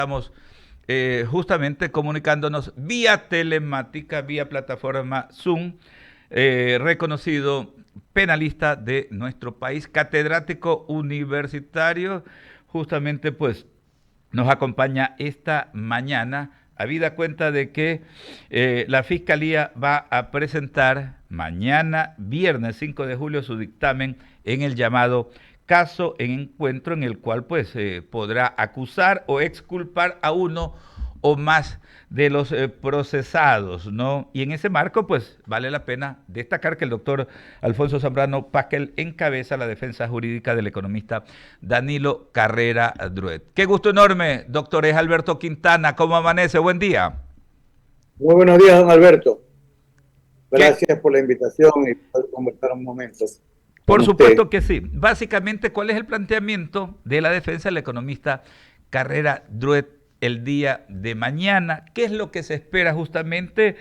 Estamos justamente comunicándonos vía telemática, vía plataforma Zoom, reconocido penalista de nuestro país, catedrático universitario, justamente pues nos acompaña esta mañana, habida cuenta de que la Fiscalía va a presentar mañana, viernes 5 de julio, su dictamen en el llamado caso en encuentro, en el cual pues podrá acusar o exculpar a uno o más de los procesados, ¿no? Y en ese marco, pues, vale la pena destacar que el doctor Alfonso Zambrano Pasquel encabeza la defensa jurídica del economista Danilo Carrera Druet. Qué gusto enorme, doctor, es Alberto Quintana. ¿Cómo amanece? Buen día. Muy buenos días, don Alberto. ¿Qué? Gracias por la invitación y poder conversar un momento Por con usted. supuesto que sí. Básicamente, ¿cuál es el planteamiento de la defensa del economista Carrera Druet el día de mañana? ¿Qué es lo que se espera justamente?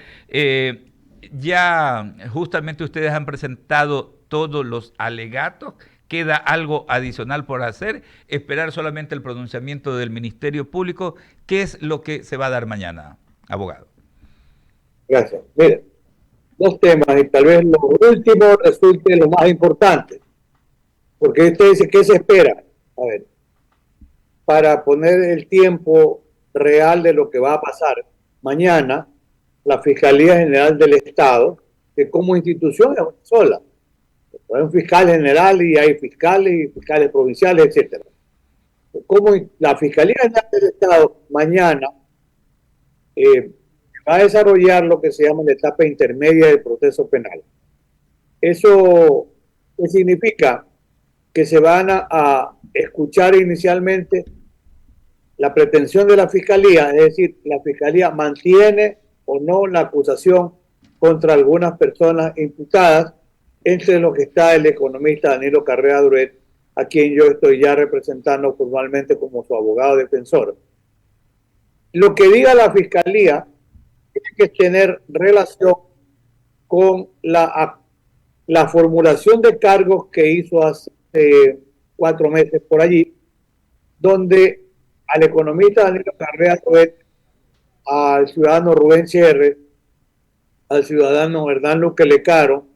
Ya justamente ustedes han presentado todos los alegatos. ¿Queda algo adicional por hacer? Esperar solamente el pronunciamiento del Ministerio Público. ¿Qué es lo que se va a dar mañana, abogado? Gracias. Mire, dos temas y tal vez lo último resulte lo más importante. Porque usted dice, ¿qué se espera? A ver, para poner el tiempo real de lo que va a pasar. Mañana, la Fiscalía General del Estado, que como institución es una sola. Hay un fiscal general y hay fiscales y fiscales provinciales, etcétera. Como la Fiscalía General del Estado mañana va a desarrollar lo que se llama la etapa intermedia del proceso penal. Eso significa que se van a escuchar inicialmente la pretensión de la Fiscalía, es decir, la Fiscalía mantiene o no la acusación contra algunas personas imputadas, entre los que está el economista Danilo Carrera Druet, a quien yo estoy ya representando formalmente como su abogado defensor. Lo que diga la Fiscalía tiene que tener relación con la formulación de cargos que hizo hace 4 meses por allí, donde al economista Danilo Carrera Druet, al ciudadano Rubén Sierre, al ciudadano Hernán Luque Lecaro,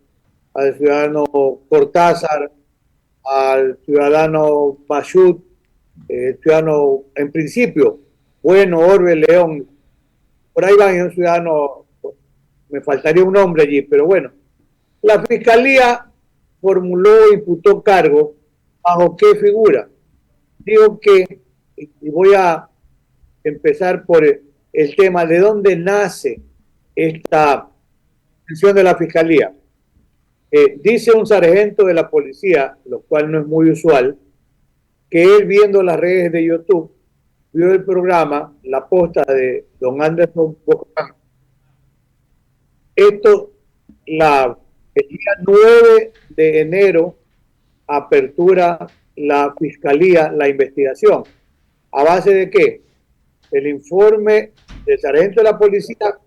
al ciudadano Cortázar, al ciudadano Pachut, ciudadano, en principio, Bueno, Orbe, León, por ahí van, y un ciudadano, me faltaría un nombre allí, pero bueno, la Fiscalía formuló e imputó cargo bajo qué figura. Digo que, y voy a empezar por el tema de dónde nace esta decisión de la Fiscalía. Dice un sargento de la policía, lo cual no es muy usual, que él viendo las redes de YouTube, vio el programa, la posta de don Anderson Bocán. Esto, el día 9 de enero, apertura la Fiscalía la investigación. ¿A base de qué? El informe del sargento de la policía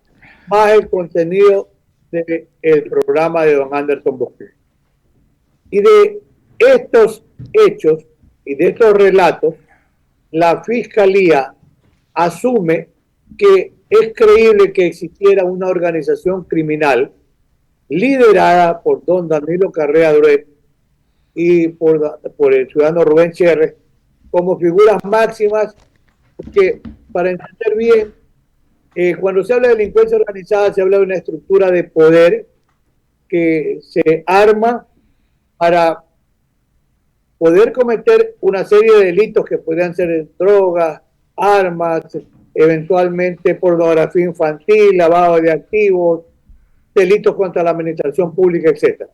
más el contenido del programa de don Anderson Bosque. Y de estos hechos y de estos relatos, la Fiscalía asume que es creíble que existiera una organización criminal liderada por don Danilo Carrera Druet y por el ciudadano Rubén Sierre como figuras máximas, porque para entender bien, cuando se habla de delincuencia organizada, se habla de una estructura de poder que se arma para poder cometer una serie de delitos que podrían ser drogas, armas, eventualmente pornografía infantil, lavado de activos, delitos contra la administración pública, etc.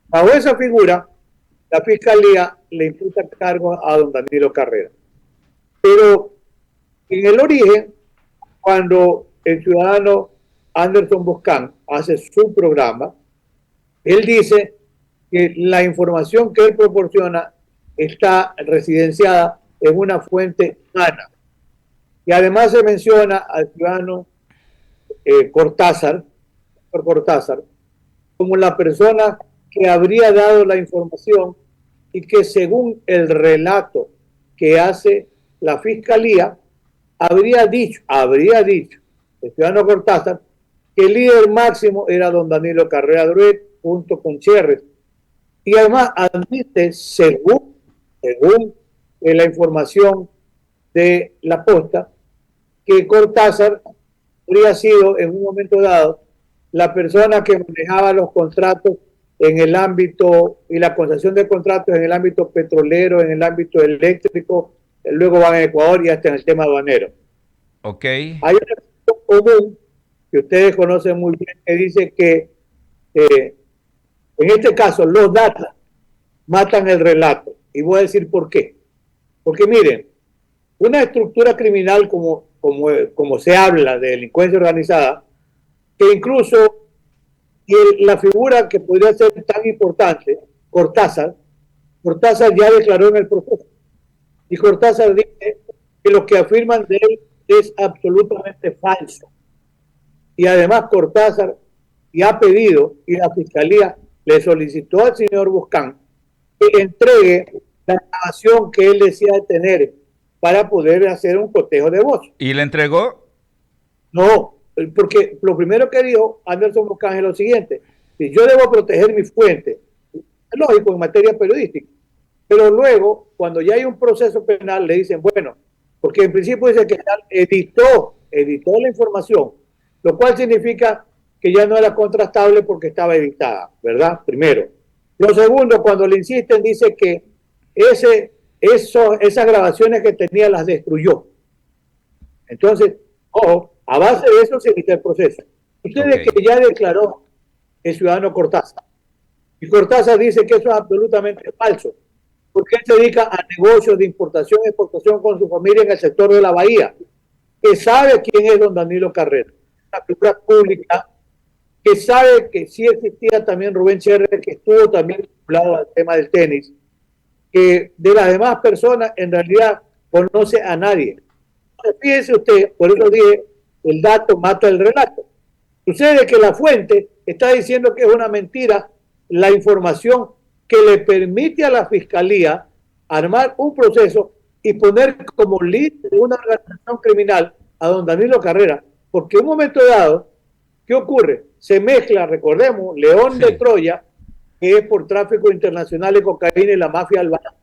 Bajo esa figura, la Fiscalía le imputa cargos a don Danilo Carrera. Pero en el origen, cuando el ciudadano Anderson Boscán hace su programa, él dice que la información que él proporciona está residenciada en una fuente humana. Y además se menciona al ciudadano Cortázar como la persona que habría dado la información y que según el relato que hace la Fiscalía, habría dicho el ciudadano Cortázar que el líder máximo era don Danilo Carrera Druet junto con Cherres. Y además admite, según la información de la posta, que Cortázar habría sido en un momento dado la persona que manejaba los contratos en el ámbito y la concesión de contratos en el ámbito petrolero, en el ámbito eléctrico, luego van a Ecuador y hasta en el tema aduanero. Ok. Hay una cuestión común que ustedes conocen muy bien que dice que en este caso los datos matan el relato. Y voy a decir por qué. Porque miren, una estructura criminal como se habla de delincuencia organizada, que incluso la figura que podría ser tan importante, Cortázar ya declaró en el proceso. Y Cortázar dice que lo que afirman de él es absolutamente falso. Y además Cortázar ya ha pedido, y la Fiscalía le solicitó al señor Buscán que entregue la grabación que él decía tener para poder hacer un cotejo de voz. ¿Y le entregó? No, porque lo primero que dijo Anderson Buscán es lo siguiente: si yo debo proteger mi fuente, es lógico en materia periodística, pero luego, cuando ya hay un proceso penal, le dicen, bueno, porque en principio dice que editó la información, lo cual significa que ya no era contrastable porque estaba editada, ¿verdad? Primero. Lo segundo, cuando le insisten, dice que esas grabaciones que tenía las destruyó. Entonces, ojo, a base de eso se evita el proceso. Ustedes que ya declaró el ciudadano Cortázar, y Cortázar dice que eso es absolutamente falso, porque él se dedica a negocios de importación y exportación con su familia en el sector de la Bahía, que sabe quién es don Danilo Carrera, una figura pública, que sabe que sí existía también Rubén Cherres, que estuvo también vinculado al tema del tenis, que de las demás personas en realidad conoce a nadie. Entonces, fíjese usted, por eso dije, el dato mata el relato. Sucede que la fuente está diciendo que es una mentira la información que le permite a la Fiscalía armar un proceso y poner como líder de una organización criminal a don Danilo Carrera, porque en un momento dado, ¿qué ocurre? Se mezcla, recordemos, León de Troya, que es por tráfico internacional de cocaína y la mafia albana.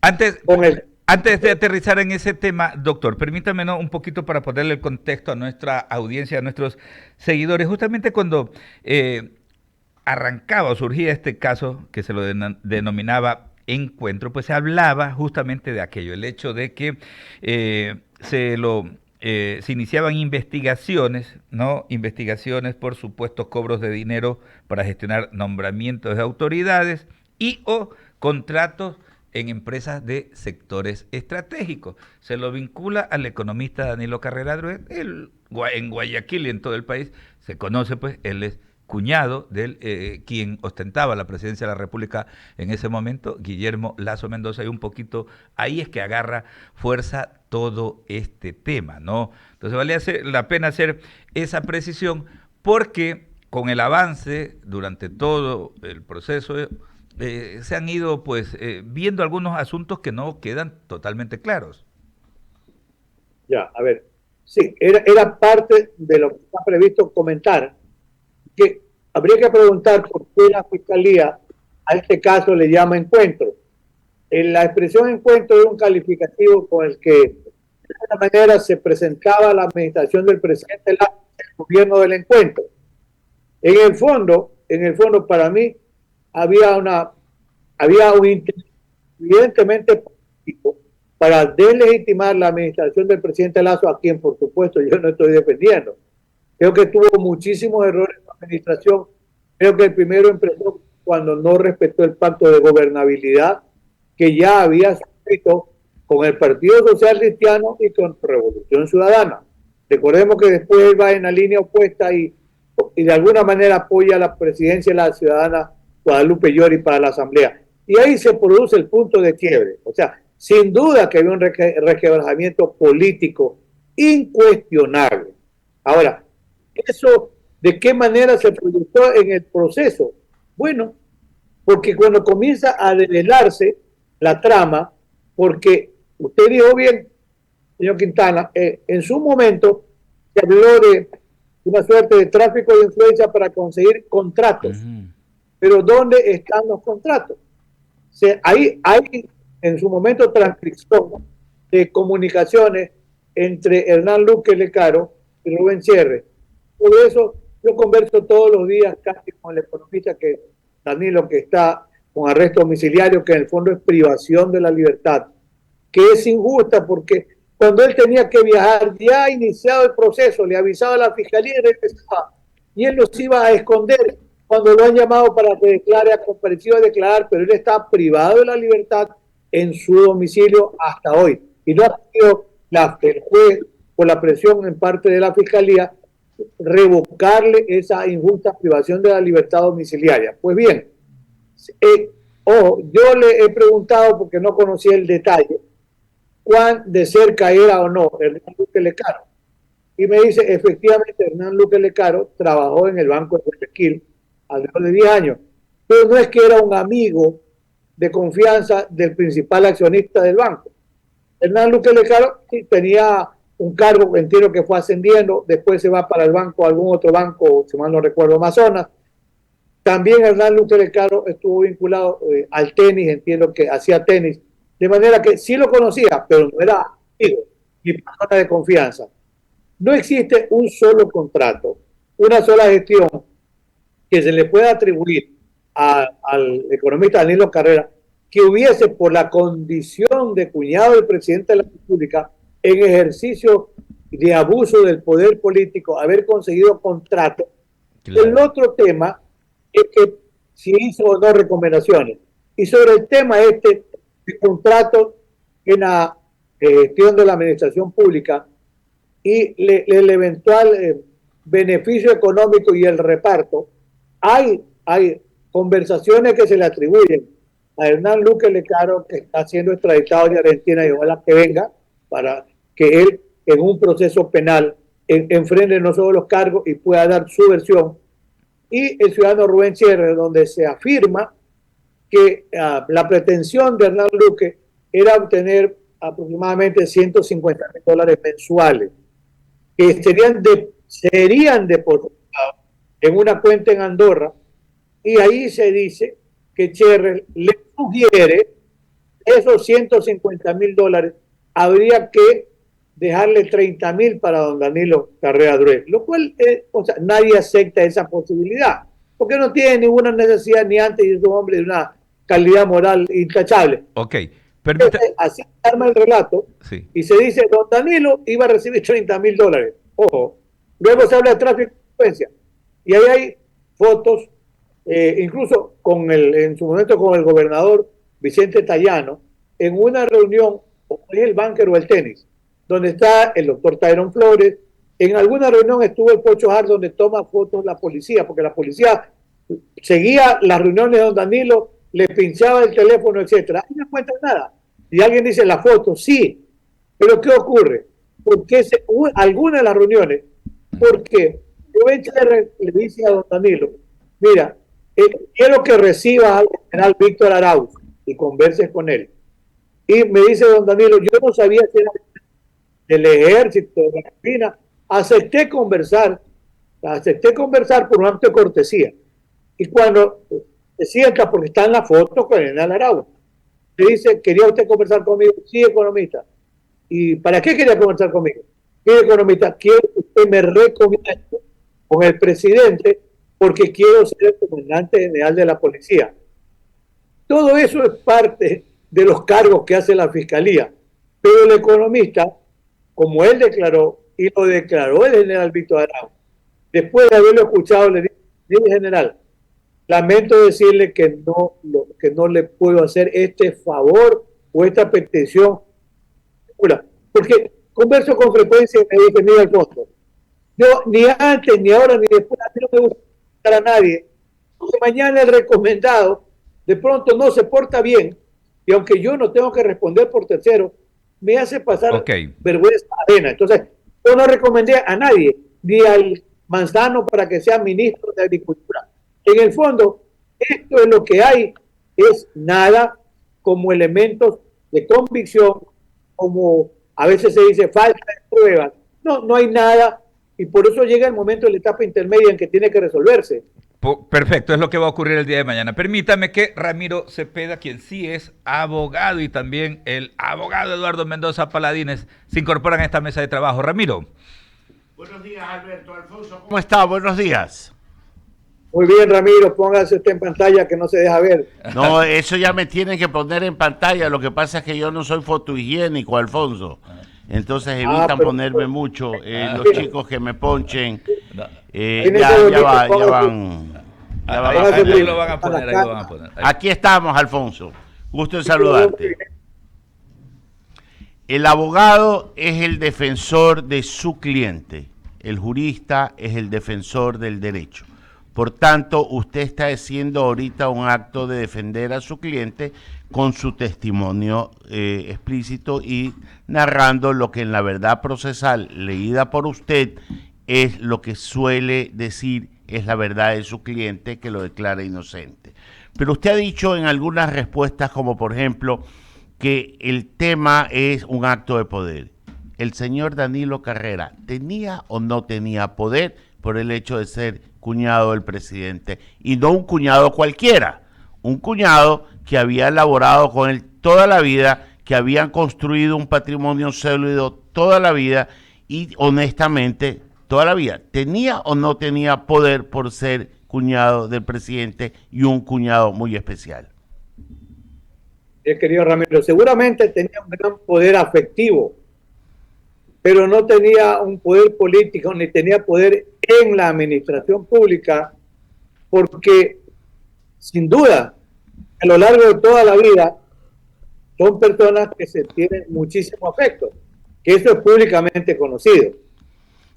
Antes de aterrizar en ese tema, doctor, permítame un poquito para ponerle el contexto a nuestra audiencia, a nuestros seguidores. Justamente cuando arrancaba o surgía este caso que se lo denominaba encuentro, pues se hablaba justamente de aquello, el hecho de que se iniciaban investigaciones, ¿no? Investigaciones por supuestos cobros de dinero para gestionar nombramientos de autoridades y o contratos en empresas de sectores estratégicos. Se lo vincula al economista Danilo Carrera Druet, en Guayaquil y en todo el país se conoce, pues él es cuñado de quien ostentaba la presidencia de la República en ese momento, Guillermo Lasso Mendoza, y un poquito ahí es que agarra fuerza todo este tema, ¿no? Entonces valía la pena hacer esa precisión porque con el avance durante todo el proceso se han ido pues viendo algunos asuntos que no quedan totalmente claros. Ya, a ver, sí, era parte de lo que está previsto comentar, que habría que preguntar por qué la Fiscalía a este caso le llama encuentro. La expresión encuentro es un calificativo con el que de alguna manera se presentaba la administración del presidente el gobierno del encuentro. En el fondo para mí había un interés evidentemente político para deslegitimar la administración del presidente Lasso, a quien por supuesto yo no estoy defendiendo. Creo que tuvo muchísimos errores en la administración. Creo que el primero empezó cuando no respetó el pacto de gobernabilidad que ya había suscrito con el Partido Social Cristiano y con Revolución Ciudadana. Recordemos que después él va en la línea opuesta y de alguna manera apoya la presidencia de la ciudadana Guadalupe Llori para la Asamblea. Y ahí se produce el punto de quiebre. O sea, sin duda que había un resquebrajamiento político incuestionable. Ahora, ¿eso de qué manera se proyectó en el proceso? Bueno, porque cuando comienza a develarse la trama, porque usted dijo bien, señor Quintana, en su momento se habló de una suerte de tráfico de influencia para conseguir contratos. Pero ¿dónde están los contratos? Hay en su momento transcripción de comunicaciones entre Hernán Luque Lecaro y Rubén Cherres. Por eso yo converso todos los días casi con el economista que Danilo, que está con arresto domiciliario, que en el fondo es privación de la libertad, que es injusta porque cuando él tenía que viajar, ya ha iniciado el proceso, le avisaba a la fiscalía y regresaba, y él los iba a esconder cuando lo han llamado para que declare, ha comparecido a declarar, pero él está privado de la libertad en su domicilio hasta hoy, y no ha tenido el juez, por la presión en parte de la fiscalía, revocarle esa injusta privación de la libertad domiciliaria. Pues bien, yo le he preguntado, porque no conocía el detalle, cuán de cerca era o no Hernán Luque Lecaro. Y me dice, efectivamente, Hernán Luque Lecaro trabajó en el Banco de Guayaquil alrededor de 10 años, pero no es que era un amigo de confianza del principal accionista del banco. Hernán Luque Lecaro sí, tenía un cargo, entiendo que fue ascendiendo, después se va para el banco, algún otro banco, si mal no recuerdo, Amazonas. También Hernán Luque Lecaro estuvo vinculado al tenis, entiendo que hacía tenis, de manera que sí lo conocía, pero no era amigo ni persona de confianza. No existe un solo contrato, una sola gestión que se le pueda atribuir al economista Danilo Carrera que hubiese, por la condición de cuñado del presidente de la República, en ejercicio de abuso del poder político, haber conseguido contrato. Claro. El otro tema es que si hizo o no recomendaciones. Y sobre el tema de contrato en la gestión de la administración pública y el eventual beneficio económico y el reparto, hay conversaciones que se le atribuyen a Hernán Luque Lecaro, que está siendo extraditado de Argentina y ojalá que venga para que él en un proceso penal enfrente no solo los cargos y pueda dar su versión, y el ciudadano Rubén Cherres, donde se afirma que la pretensión de Hernán Luque era obtener aproximadamente $150,000 mensuales, que serían depositados en una cuenta en Andorra, y ahí se dice que Cherres le sugiere esos $150,000, habría que dejarle 30,000 para don Danilo Carrera Druez, lo cual o sea, nadie acepta esa posibilidad, porque no tiene ninguna necesidad ni antes, y es un hombre de una calidad moral intachable. Ok, así se arma el relato, sí. Y se dice, don Danilo iba a recibir $30,000. Ojo, luego se habla de tráfico de influencia, y ahí hay fotos, incluso en su momento con el gobernador Vicente Tayano, en una reunión, o es el banquero o el tenis, donde está el doctor Tyrone Flores. En alguna reunión estuvo el Pocho Hart, donde toma fotos la policía, porque la policía seguía las reuniones de don Danilo, le pinchaba el teléfono, etcétera. Ahí no encuentran nada. Y alguien dice, la foto, sí, pero ¿qué ocurre? Porque alguna de las reuniones, porque Rubén Cherres le dice a don Danilo, mira, quiero que recibas al general Víctor Arauz y converses con él. Y me dice don Danilo, yo no sabía si era del ejército, de la marina. Acepté conversar por un acto de cortesía. Y cuando se sienta, porque está en la foto con el general Arauz, le dice, ¿quería usted conversar conmigo? Sí, economista. ¿Y para qué quería conversar conmigo? Sí, economista, quiero que usted me recomiende con el presidente porque quiero ser el comandante general de la policía. Todo eso es parte de los cargos que hace la fiscalía. Pero el economista, como él declaró, y lo declaró el general Víctor Arauz, después de haberlo escuchado, le dice, general, lamento decirle que no le puedo hacer este favor o esta petición. Porque converso con frecuencia y me dice, mira Alfonso, yo ni antes, ni ahora, ni después, a mí no me gusta a nadie, porque mañana el recomendado de pronto no se porta bien, y aunque yo no tengo que responder por tercero, me hace pasar vergüenza ajena. Entonces, yo no recomendé a nadie, ni al Manzano para que sea ministro de Agricultura. En el fondo, esto es lo que hay, es nada como elementos de convicción, como a veces se dice falta de pruebas. No, no hay nada, y por eso llega el momento de la etapa intermedia en que tiene que resolverse. Perfecto, es lo que va a ocurrir el día de mañana. Permítame que Ramiro Cepeda, quien sí es abogado, y también el abogado Eduardo Mendoza Paladines, se incorporan a esta mesa de trabajo. Ramiro. Buenos días, Alberto. Alfonso, ¿cómo está? Buenos días. Muy bien, Ramiro, póngase usted en pantalla que no se deja ver. No, eso ya me tienen que poner en pantalla. Lo que pasa es que yo no soy fotohigiénico, Alfonso. Entonces evitan ponerme mucho. Los chicos que me ponchen, ya van. Ahí lo van a poner, ahí lo van a poner. Ahí. Aquí estamos, Alfonso. Gusto en saludarte. El abogado es el defensor de su cliente. El jurista es el defensor del derecho. Por tanto, usted está haciendo ahorita un acto de defender a su cliente con su testimonio explícito y narrando lo que en la verdad procesal leída por usted es lo que suele decir es la verdad de su cliente, que lo declara inocente. Pero usted ha dicho en algunas respuestas, como por ejemplo, que el tema es un acto de poder. ¿El señor Danilo Carrera tenía o no tenía poder por el hecho de ser cuñado del presidente? Y no un cuñado cualquiera, un cuñado que había elaborado con él toda la vida, que habían construido un patrimonio sólido toda la vida y honestamente toda la vida. ¿Tenía o no tenía poder por ser cuñado del presidente y un cuñado muy especial? Querido Ramiro, seguramente tenía un gran poder afectivo, pero no tenía un poder político ni tenía poder en la administración pública, porque sin duda a lo largo de toda la vida son personas que se tienen muchísimo afecto, que eso es públicamente conocido.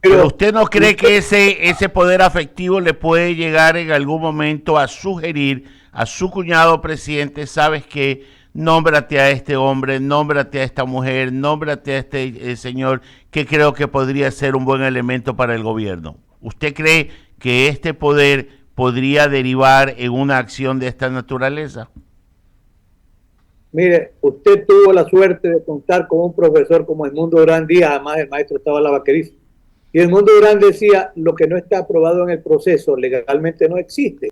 Pero ¿usted no cree que ese poder afectivo le puede llegar en algún momento a sugerir a su cuñado presidente, sabes qué, nómbrate a este hombre, nómbrate a esta mujer, nómbrate a este señor, que creo que podría ser un buen elemento para el gobierno? ¿Usted cree que este poder podría derivar en una acción de esta naturaleza? Mire, usted tuvo la suerte de contar con un profesor como Edmundo Durán Díaz, además el maestro estaba la vaquerizo. Y Edmundo Durán decía, lo que no está aprobado en el proceso legalmente no existe.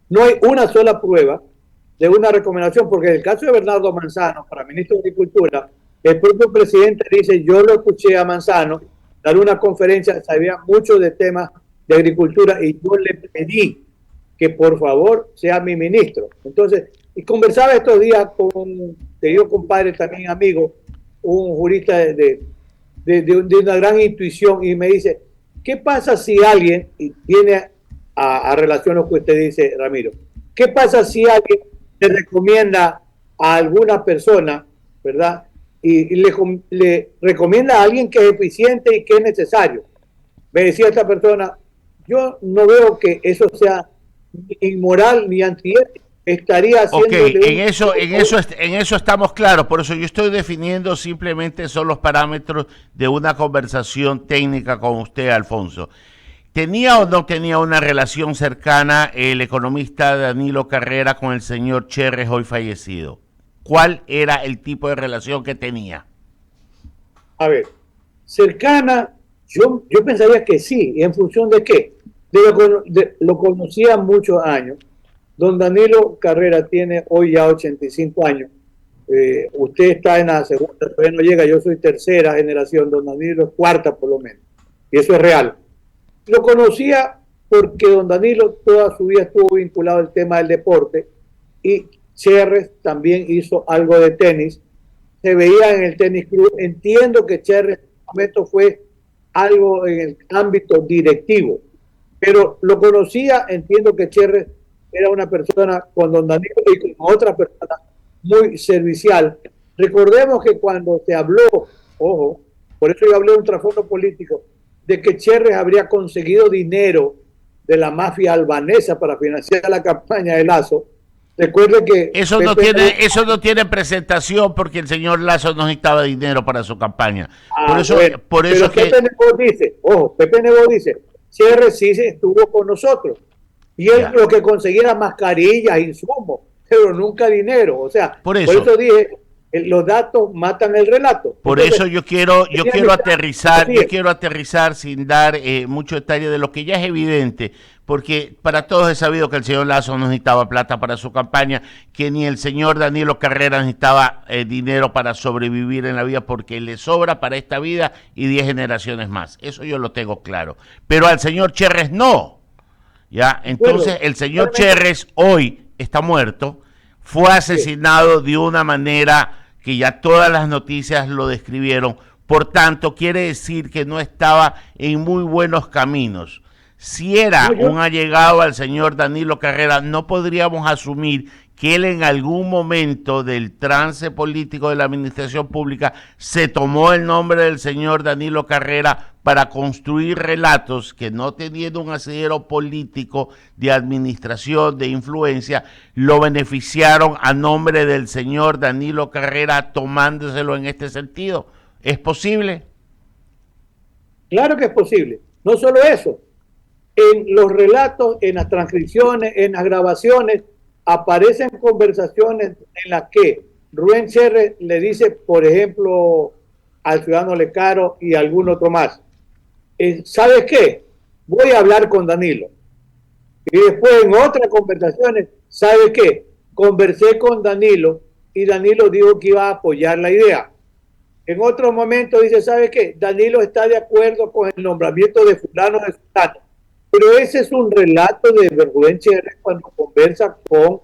No hay una sola prueba de una recomendación, porque en el caso de Bernardo Manzano, para ministro de Agricultura, el propio presidente dice, yo lo escuché a Manzano dar una conferencia, sabía mucho de temas de agricultura y yo le pedí que por favor sea mi ministro. Entonces, y conversaba estos días con un querido compadre, también amigo, un jurista de una gran intuición, y me dice, ¿qué pasa si alguien, y viene a relación a lo que usted dice, Ramiro, qué pasa si alguien le recomienda a alguna persona, ¿verdad? Y le recomienda a alguien que es eficiente y que es necesario? Me decía esta persona, yo no veo que eso sea inmoral ni antiético. Estaría haciendo en eso estamos claros. Por eso yo estoy definiendo simplemente son los parámetros de una conversación técnica con usted, Alfonso. ¿Tenía o no tenía una relación cercana el economista Danilo Carrera con el señor Cherres, hoy fallecido? ¿Cuál era el tipo de relación que tenía? A ver, cercana, yo pensaría que sí. ¿Y en función de qué? Lo conocía muchos años. Don Danilo Carrera tiene hoy ya 85 años. Usted está en la segunda, todavía no llega, yo soy tercera generación, don Danilo es cuarta por lo menos. Y eso es real. Lo conocía porque don Danilo toda su vida estuvo vinculado al tema del deporte, y Cherres también hizo algo de tenis. Se veía en el tenis club. Entiendo que Cherres en un momento fue algo en el ámbito directivo, pero lo conocía. Entiendo que Cherres era una persona con don Danilo y con otra persona muy servicial. Recordemos que cuando se habló, ojo, por eso yo hablé de un trasfondo político, de que Cherres habría conseguido dinero de la mafia albanesa para financiar la campaña de Lazo. Recuerde que eso no tiene presentación, porque el señor Lazo no necesitaba dinero para su campaña. Por eso que Pepe Nebot dice, Cherres sí estuvo con nosotros. Y él lo que conseguía era mascarillas, insumos, pero nunca dinero. O sea, por eso dije Los datos matan el relato. Por Entonces, eso yo quiero aterrizar sin dar mucho detalle de lo que ya es evidente, porque para todos es sabido que el señor Lazo no necesitaba plata para su campaña, que ni el señor Danilo Carrera necesitaba dinero para sobrevivir en la vida, porque le sobra para esta vida y 10 generaciones más. Eso yo lo tengo claro. Pero al señor Cherres no. ¿Ya? Entonces, bueno, el señor Cherres hoy está muerto, fue asesinado de una manera que ya todas las noticias lo describieron, por tanto quiere decir que no estaba en muy buenos caminos. Si era un allegado al señor Danilo Carrera, no podríamos asumir que él en algún momento del trance político de la administración pública se tomó el nombre del señor Danilo Carrera para construir relatos que, no teniendo un asidero político de administración, de influencia, lo beneficiaron a nombre del señor Danilo Carrera, tomándoselo en este sentido. ¿Es posible? Claro que es posible. No solo eso, en los relatos, en las transcripciones, en las grabaciones, aparecen conversaciones en las que Rubén Cherres le dice, por ejemplo, al ciudadano Lecaro y a algún otro más, ¿sabes qué? Voy a hablar con Danilo. Y después en otras conversaciones, ¿sabes qué? Conversé con Danilo y Danilo dijo que iba a apoyar la idea. En otro momento dice, ¿sabe qué? Danilo está de acuerdo con el nombramiento de fulano de fulano. Pero ese es un relato de Rubén Cherres cuando conversa con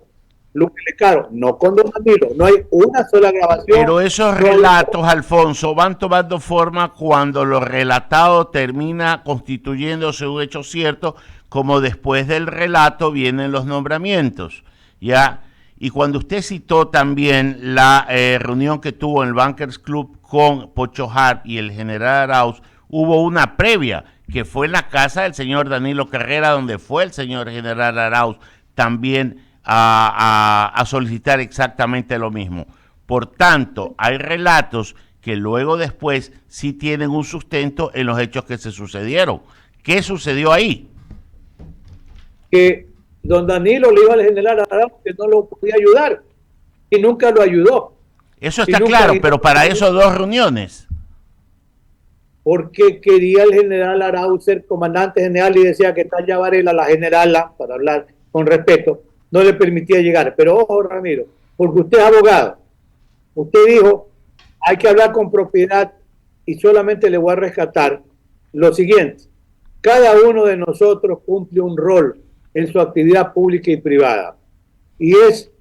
Luque Lecaro, no con don Danilo. No hay una sola grabación. Pero esos relatos, Alfonso, van tomando forma cuando lo relatado termina constituyéndose un hecho cierto, como después del relato vienen los nombramientos, ¿ya? Y cuando usted citó también la reunión que tuvo en el Bankers Club con Pocho Harp y el general Arauz, hubo una previa, que fue en la casa del señor Danilo Carrera, donde fue el señor general Arauz también a solicitar exactamente lo mismo. Por tanto, hay relatos que luego después sí tienen un sustento en los hechos que se sucedieron. ¿Qué sucedió ahí? Que don Danilo le dijo al general Arauz que no lo podía ayudar y nunca lo ayudó. Eso está claro, pero para eso 2 reuniones. Porque quería el general Arauz ser comandante general y decía que Tania Varela, la generala, para hablar con respeto, no le permitía llegar. Pero ojo, Ramiro, porque usted es abogado. Usted dijo, hay que hablar con propiedad y solamente le voy a rescatar lo siguiente. Cada uno de nosotros cumple un rol en su actividad pública y privada. Y es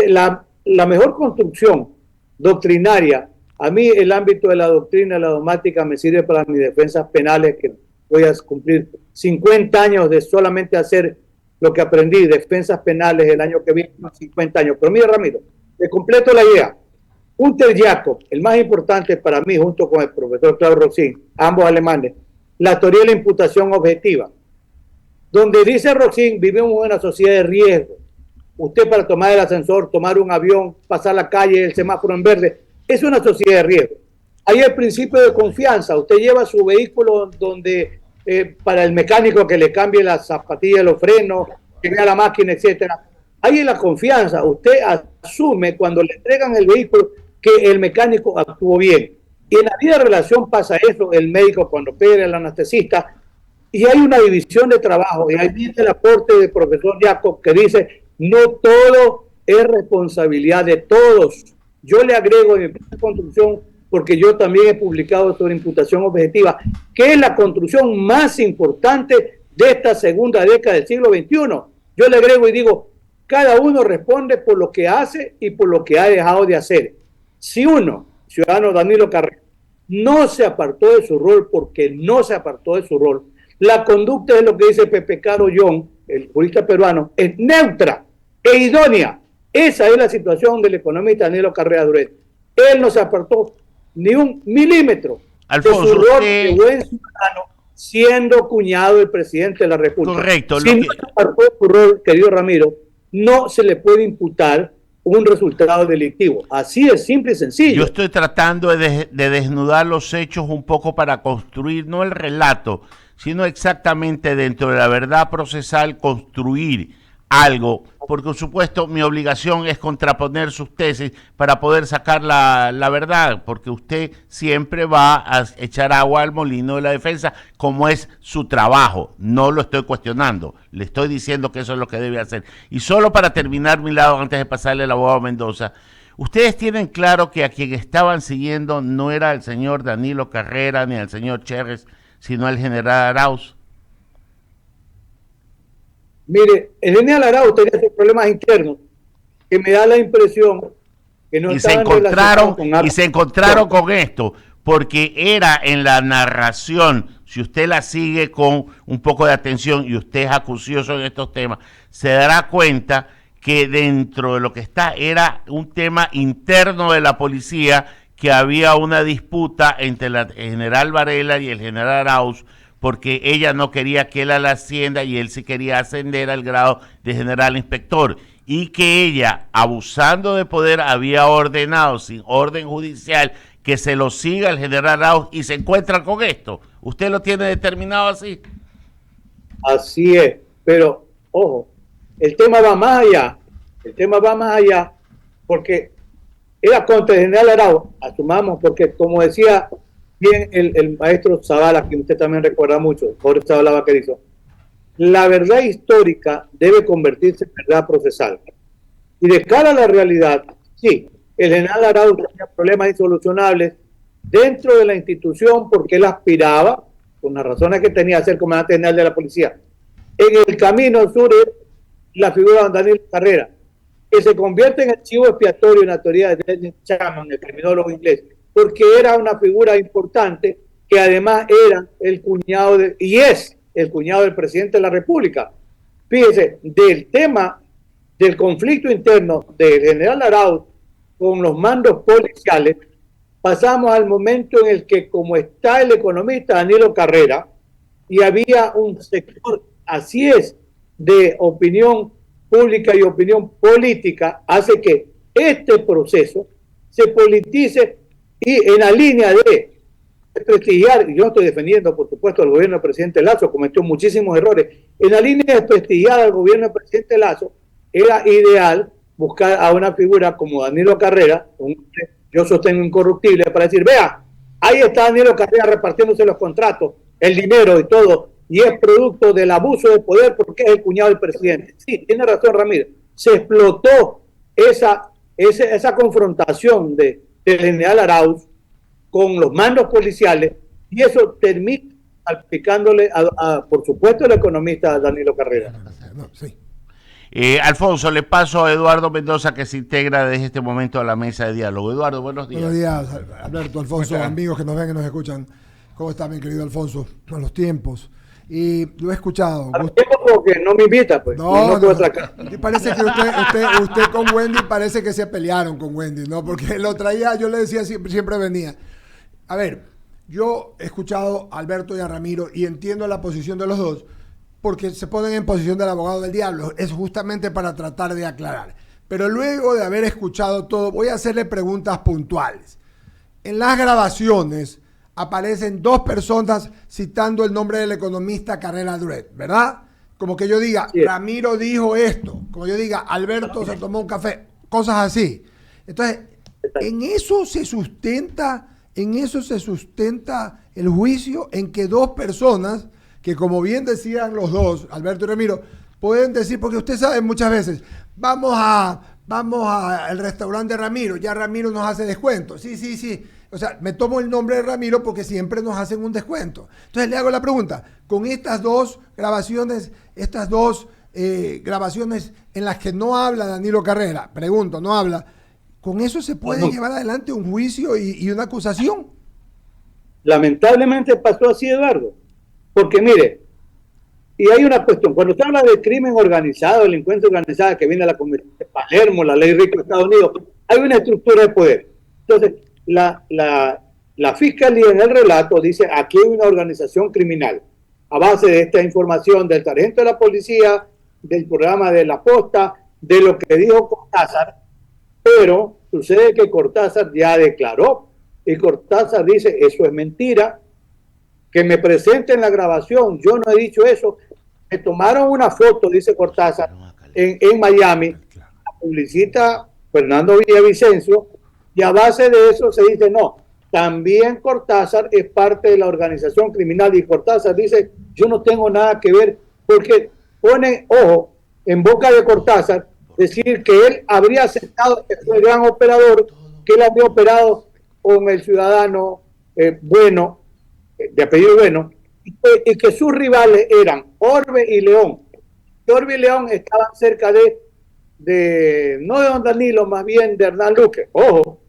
la mejor construcción doctrinaria. A mí el ámbito de la doctrina, la dogmática, me sirve para mis defensas penales, que voy a cumplir 50 años de solamente hacer lo que aprendí, defensas penales el año que viene, 50 años. Pero mira, Ramiro, te completo la idea. Hunter Jacob, el más importante para mí, junto con el profesor Claudio Roxin, ambos alemanes, la teoría de la imputación objetiva, donde dice Roxin, vivimos en una sociedad de riesgo. Usted para tomar el ascensor, tomar un avión, pasar la calle, el semáforo en verde, es una sociedad de riesgo. Hay el principio de confianza. Usted lleva su vehículo donde para el mecánico que le cambie las zapatillas, los frenos, que vea la máquina, etcétera. Ahí es la confianza. Usted asume cuando le entregan el vehículo que el mecánico actuó bien. Y en la vida de relación pasa eso, el médico cuando opera, el anestesista, y hay una división de trabajo. Y ahí viene el aporte del profesor Jacob que dice, no todo es responsabilidad de todos. Yo le agrego en mi construcción, porque yo también he publicado sobre imputación objetiva, que es la construcción más importante de esta segunda década del siglo XXI. Yo le agrego y digo, cada uno responde por lo que hace y por lo que ha dejado de hacer. Si uno, ciudadano Danilo Carrera, no se apartó de su rol porque no se apartó de su rol, la conducta es lo que dice Pepe Caro John, el jurista peruano, es neutra e idónea. Esa es la situación del economista Danilo Carrera Duret. Él no se apartó ni un milímetro Alfonso, de su rol de buen ciudadano, siendo cuñado del presidente de la República. Correcto. Si no se apartó de su rol, querido Ramiro, no se le puede imputar un resultado delictivo. Así es, simple y sencillo. Yo estoy tratando de desnudar los hechos un poco para construir, no el relato, sino exactamente dentro de la verdad procesal, construir algo, porque por supuesto mi obligación es contraponer sus tesis para poder sacar la verdad, porque usted siempre va a echar agua al molino de la defensa, como es su trabajo. No lo estoy cuestionando, le estoy diciendo que eso es lo que debe hacer. Y solo para terminar mi lado, antes de pasarle al abogado Mendoza, ustedes tienen claro que a quien estaban siguiendo no era el señor Danilo Carrera ni al señor Cherres, sino el general Arauz. Mire, el general Arauz tenía sus problemas internos, que me da la impresión que no estaban relacionados con y se encontraron con esto, porque era en la narración, si usted la sigue con un poco de atención y usted es acucioso en estos temas, se dará cuenta que dentro de lo que está era un tema interno de la policía, que había una disputa entre el general Varela y el general Arauz, porque ella no quería que él a la hacienda y él sí quería ascender al grado de general inspector, y que ella, abusando de poder, había ordenado sin orden judicial que se lo siga el general Arauz, y se encuentra con esto. ¿Usted lo tiene determinado así? Así es, pero ojo, el tema va más allá, porque era contra el general Arauz, asumamos, porque como decía bien el maestro Zavala, que usted también recuerda mucho, por eso hablaba que hizo, la verdad histórica debe convertirse en verdad procesal. Y de cara a la realidad, sí, el general Arauz tenía problemas insolucionables dentro de la institución porque él aspiraba, por las razones que tenía, a ser comandante general de la policía. En el camino al sur es la figura de Danilo Carrera, que se convierte en el chivo expiatorio en la teoría de Dennis Chapman, el criminólogo inglés, porque era una figura importante que además era el cuñado y es el cuñado del presidente de la República. Fíjese, del tema del conflicto interno del general Arauz con los mandos policiales, pasamos al momento en el que, como está el economista Danilo Carrera, y había un sector, así es, de opinión pública y opinión política, hace que este proceso se politice, y en la línea de prestigiar, y yo no estoy defendiendo, por supuesto, al gobierno del presidente Lazo, cometió muchísimos errores, en la línea de prestigiar al gobierno del presidente Lazo, era ideal buscar a una figura como Danilo Carrera, yo sostengo incorruptible, para decir, vea, ahí está Danilo Carrera repartiéndose los contratos, el dinero y todo, y es producto del abuso de poder porque es el cuñado del presidente. Sí, tiene razón Ramírez, se explotó esa confrontación del general Arauz con los mandos policiales, y eso termina salpicándole por supuesto, el economista Danilo Carrera. No, sí. Alfonso, le paso a Eduardo Mendoza, que se integra desde este momento a la mesa de diálogo. Eduardo, buenos días. Buenos días, Alberto, Alfonso, amigos que nos ven y nos escuchan. ¿Cómo está, mi querido Alfonso? A los tiempos. Y lo he escuchado. A los tiempos porque no me invita, pues. No. Parece que usted con Wendy parece que se pelearon con Wendy, ¿no? Porque lo traía, yo le decía, siempre venía. A ver, yo he escuchado a Alberto y a Ramiro y entiendo la posición de los dos, porque se ponen en posición del abogado del diablo. Es justamente para tratar de aclarar. Pero luego de haber escuchado todo, voy a hacerle preguntas puntuales. En las grabaciones aparecen dos personas citando el nombre del economista Carrera Dredd, ¿verdad? Como que yo diga, sí, Ramiro dijo esto, como yo diga, Alberto se tomó un café, cosas así. Entonces, en eso se sustenta el juicio, en que dos personas, que como bien decían los dos, Alberto y Ramiro, pueden decir, porque usted sabe muchas veces, vamos al restaurante de Ramiro, ya Ramiro nos hace descuento, sí. O sea, me tomo el nombre de Ramiro porque siempre nos hacen un descuento. Entonces le hago la pregunta, con estas dos grabaciones, grabaciones en las que no habla Danilo Carrera, pregunto, no habla, ¿con eso se puede llevar adelante un juicio y una acusación? Lamentablemente pasó así, Eduardo, porque mire, y hay una cuestión, cuando se habla de crimen organizado, delincuencia organizada que viene a la Convención de Palermo, la ley rico de Estados Unidos, hay una estructura de poder. Entonces, la fiscalía en el relato dice, aquí hay una organización criminal, a base de esta información del sargento de la policía, del programa de la posta, de lo que dijo Cortázar, pero sucede que Cortázar ya declaró, y Cortázar dice, eso es mentira, que me presenten la grabación, yo no he dicho eso, me tomaron una foto, dice Cortázar, en Miami, publicita Fernando Villavicencio, y a base de eso se dice, no, también Cortázar es parte de la organización criminal, y Cortázar dice, yo no tengo nada que ver, porque pone, ojo, en boca de Cortázar, decir que él habría aceptado que fue el gran operador, que él había operado con el ciudadano Bueno, de apellido Bueno, y que sus rivales eran Orbe y León. Orbe y León estaban cerca no de don Danilo, más bien de Hernán Luque, ojo,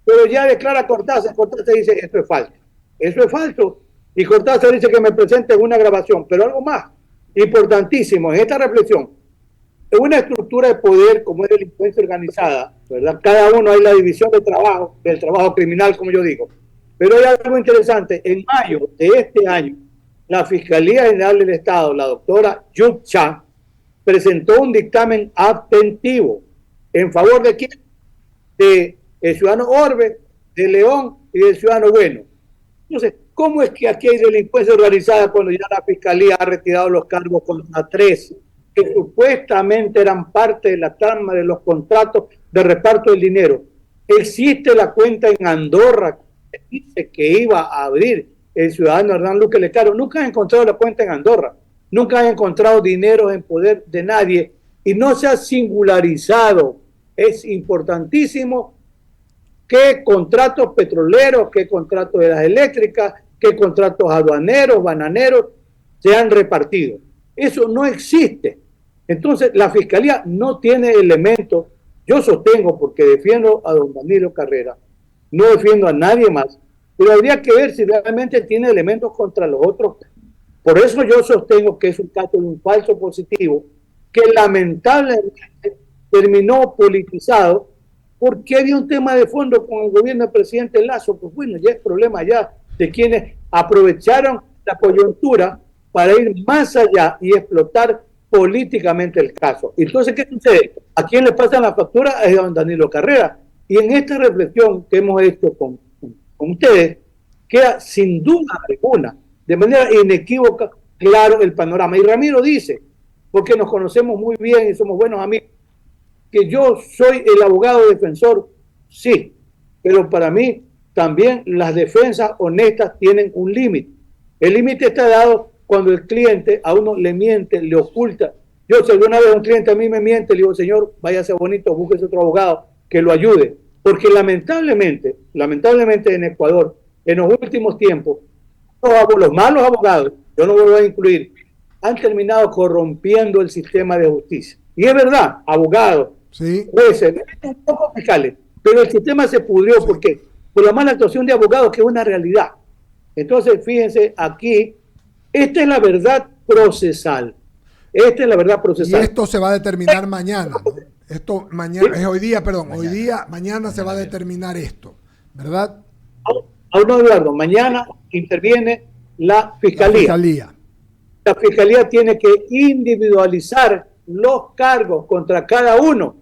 pero ya declara Cortázar dice, esto es falso, eso es falso, y Cortázar dice que me presente una grabación, pero algo más importantísimo en esta reflexión, en una estructura de poder como es la delincuencia organizada, ¿verdad? Cada uno hay la división de trabajo, del trabajo criminal, como yo digo, pero hay algo interesante, en mayo de este año, la Fiscalía General del Estado, la doctora Yuk Chan, presentó un dictamen abstentivo en favor de quién, de el ciudadano Orbe, de León y del ciudadano Bueno. Entonces, ¿cómo es que aquí hay delincuencia organizada cuando ya la Fiscalía ha retirado los cargos contra 3 que supuestamente eran parte de la trama de los contratos de reparto del dinero? Existe la cuenta en Andorra que dice que iba a abrir el ciudadano Hernán Luque Lecaro. Nunca han encontrado la cuenta en Andorra, nunca han encontrado dinero en poder de nadie y no se ha singularizado. Es importantísimo qué contratos petroleros, qué contratos de las eléctricas, qué contratos aduaneros, bananeros se han repartido. Eso no existe. Entonces, la Fiscalía no tiene elementos. Yo sostengo, porque defiendo a don Danilo Carrera, no defiendo a nadie más, pero habría que ver si realmente tiene elementos contra los otros. Por eso yo sostengo que es un caso de un falso positivo, que lamentablemente terminó politizado, porque había un tema de fondo con el gobierno del presidente Lazo. Pues bueno, ya es problema ya de quienes aprovecharon la coyuntura para ir más allá y explotar políticamente el caso. Entonces, ¿qué sucede? ¿A quién le pasan la factura? Es a don Danilo Carrera. Y en esta reflexión que hemos hecho con ustedes, queda sin duda alguna, de manera inequívoca, claro el panorama. Y Ramiro dice, porque nos conocemos muy bien y somos buenos amigos, que yo soy el abogado defensor, sí, pero para mí también las defensas honestas tienen un límite. El límite está dado cuando el cliente a uno le miente, le oculta. Yo, si alguna vez un cliente a mí me miente, le digo, señor, váyase bonito, búsquese otro abogado que lo ayude. Porque lamentablemente en Ecuador, en los últimos tiempos, los malos abogados, yo no lo voy a incluir, han terminado corrompiendo el sistema de justicia. Y es verdad, abogados, sí, jueces, un poco fiscales, pero el sistema se pudrió. Sí. ¿Por qué? Por la mala actuación de abogados, que es una realidad. Entonces, fíjense, aquí, esta es la verdad procesal. Esta es la verdad procesal. Y esto se va a determinar mañana, ¿no? Esto mañana, es hoy día, perdón, mañana se va a determinar esto, ¿verdad? No, Eduardo, mañana interviene la Fiscalía. La Fiscalía tiene que individualizar los cargos contra cada uno.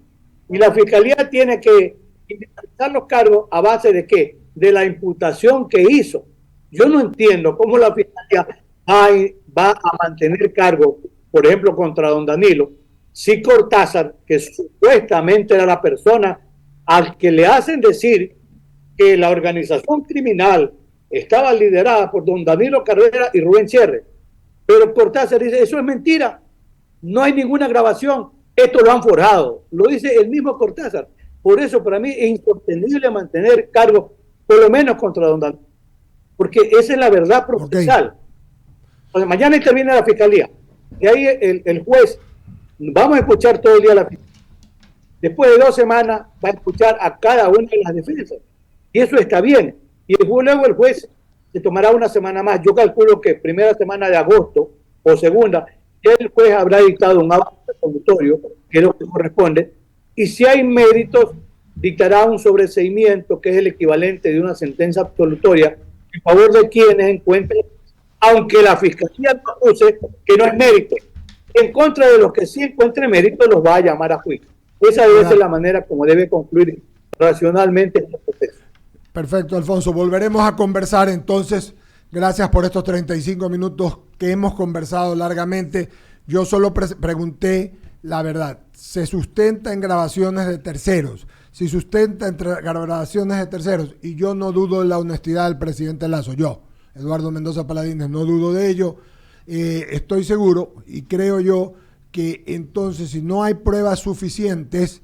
Y la Fiscalía tiene que individualizar los cargos a base de ¿qué? De la imputación que hizo. Yo no entiendo cómo la Fiscalía va a mantener cargos, por ejemplo, contra don Danilo, si Cortázar, que supuestamente era la persona al que le hacen decir que la organización criminal estaba liderada por don Danilo Carrera y Rubén Sierre, pero Cortázar dice, eso es mentira, no hay ninguna grabación, esto lo han forjado, lo dice el mismo Cortázar. Por eso para mí es insostenible mantener cargos, por lo menos contra don Danilo, porque esa es la verdad procesal. Okay. Entonces, mañana interviene la Fiscalía, y ahí el juez, vamos a escuchar todo el día la Fiscalía. Después de 2 semanas va a escuchar a cada una de las defensas. Y eso está bien. Y luego el juez se tomará una semana más. Yo calculo que primera semana de agosto o segunda, el juez habrá dictado un auto absolutorio, que es lo que corresponde. Y si hay méritos, dictará un sobreseimiento, que es el equivalente de una sentencia absolutoria, en favor de quienes encuentren, aunque la Fiscalía no acuse que no es mérito. En contra de los que sí encuentren mérito, los va a llamar a juicio. Esa debe ser la manera como debe concluir racionalmente este proceso. Perfecto, Alfonso. Volveremos a conversar entonces. Gracias por estos 35 minutos que hemos conversado largamente. Yo solo pregunté la verdad. se sustenta en grabaciones de terceros, si sustenta en grabaciones de terceros, y yo no dudo de la honestidad del presidente Lazo, yo, Eduardo Mendoza Paladines, no dudo de ello, estoy seguro y creo yo que entonces si no hay pruebas suficientes,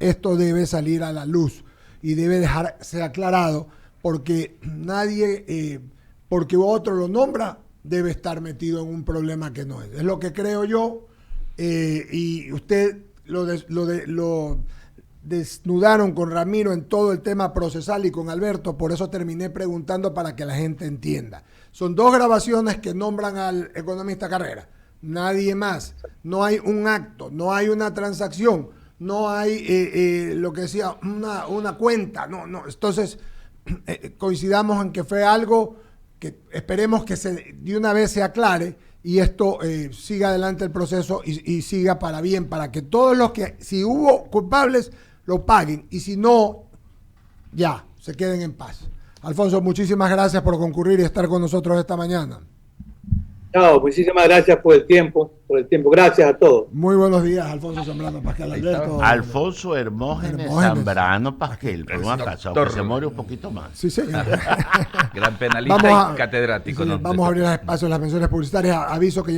esto debe salir a la luz y debe dejarse aclarado, porque nadie, porque otro lo nombra, debe estar metido en un problema que no es. Es lo que creo yo, y usted lo desnudaron con Ramiro en todo el tema procesal y con Alberto, por eso terminé preguntando para que la gente entienda. Son 2 grabaciones que nombran al economista Carrera, nadie más. No hay un acto, no hay una transacción, no hay lo que decía, una cuenta. No. Entonces, coincidamos en que fue algo que esperemos que de una vez se aclare y esto siga adelante el proceso y siga para bien, para que todos los que, si hubo culpables, lo paguen, y si no, ya, se queden en paz. Alfonso, muchísimas gracias por concurrir y estar con nosotros esta mañana. No, muchísimas gracias por el tiempo. Gracias a todos. Muy buenos días, Alfonso Zambrano Pasquel. Alberto. Alfonso Hermógenes Zambrano Pasquel, por un acaso, aunque se muere un poquito más. Sí, señor. Gran penalista y catedrático. Sí, vamos a abrir el espacio de las menciones publicitarias. Aviso que